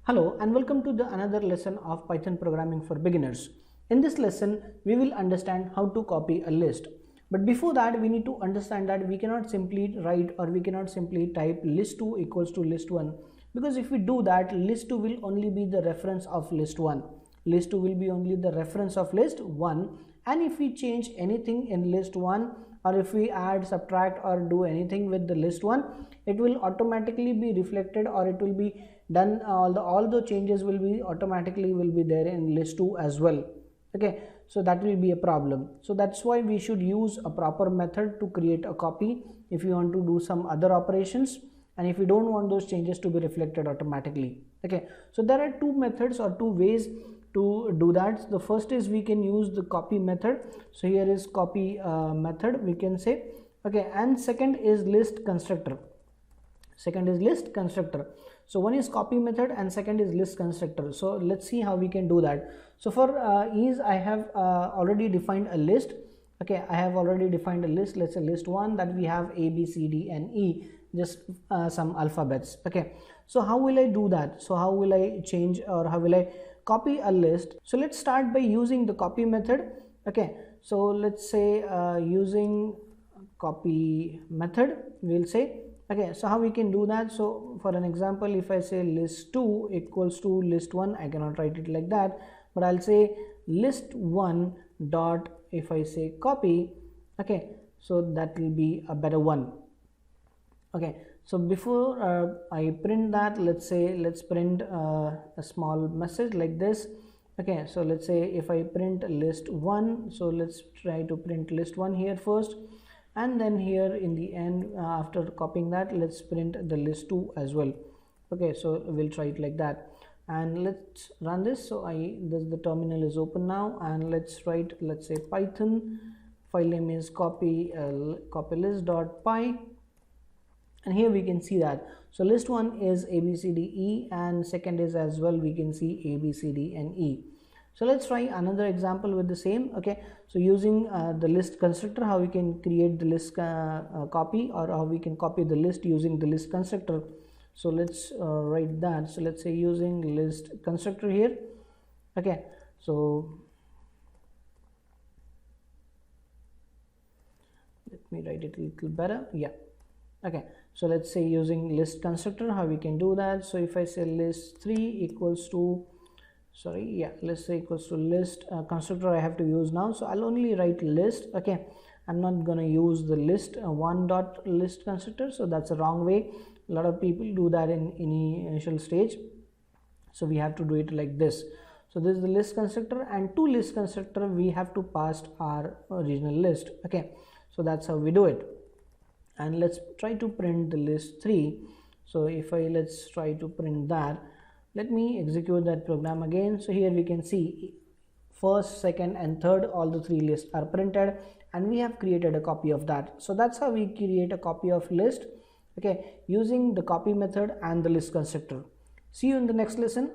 Hello and welcome to another lesson of Python programming for beginners. In this lesson, we will understand how to copy a list. But before that, we need to understand that we cannot simply write or we cannot simply type list2 equals to list1, because if we do that, list2 will only be the reference of list1. List2 will be only the reference of list1, and if we change anything in list1, or if we add, subtract or do anything with the list1, it will automatically be reflected, or it will be done, all the changes will be automatically there in list2 as well. Okay, so that will be a problem. So that's why we should use a proper method to create a copy if you want to do some other operations, and if you don't want those changes to be reflected automatically. Okay, so there are two methods or two ways to do that. The first is we can use the copy method. So here is copy method, we can say. Okay, and second is list constructor. So one is copy method and second is list constructor. So let's see how we can do that. So for ease, I have already defined a list. Okay, I have already defined a list. Let's say list 1, that we have A, B, C, D and E, just some alphabets. Okay, so how will I do that? So how will I change, or how will I copy a list? So let's start by using the copy method. Okay, so let's say using copy method, we'll say. Okay, so how we can do that? So for an example, if I say list2 equals to list1, I cannot write it like that, but I'll say list1 dot, if I say copy. Okay, so that will be a better one. Okay, so before I print that, let's print a small message like this. Okay, so let's say if I print list1, so let's try to print list1 here first, and then here in the end, after copying that, let's print the list2 as well. Okay, so we'll try it like that, and let's run this. So the terminal is open now, and let's write, let's say Python, file name is copylist.py, and here we can see that. So list 1 is A, B, C, D, E, and second is as well, we can see A, B, C, D and E. So let's try another example with the same. Okay, so using the list constructor, how we can create the list copy, or how we can copy the list using the list constructor. So let's write that. So let's say using list constructor here. Okay, so let me write it a little better. Yeah. Okay, so let's say using list constructor, how we can do that. So if I say list3 equals to, let's say equals to list constructor I have to use now. So I'll only write list. Okay, I'm not gonna use the list one dot list constructor. So that's a wrong way. A lot of people do that in initial stage. So we have to do it like this. So this is the list constructor, and to list constructor we have to pass our original list. Okay, so that's how we do it. And let's try to print the list3. So if let's try to print that. Let me execute that program again. So here we can see first, second and third, all the three lists are printed, and we have created a copy of that. So that's how we create a copy of list, okay, using the copy method and the list constructor. See you in the next lesson.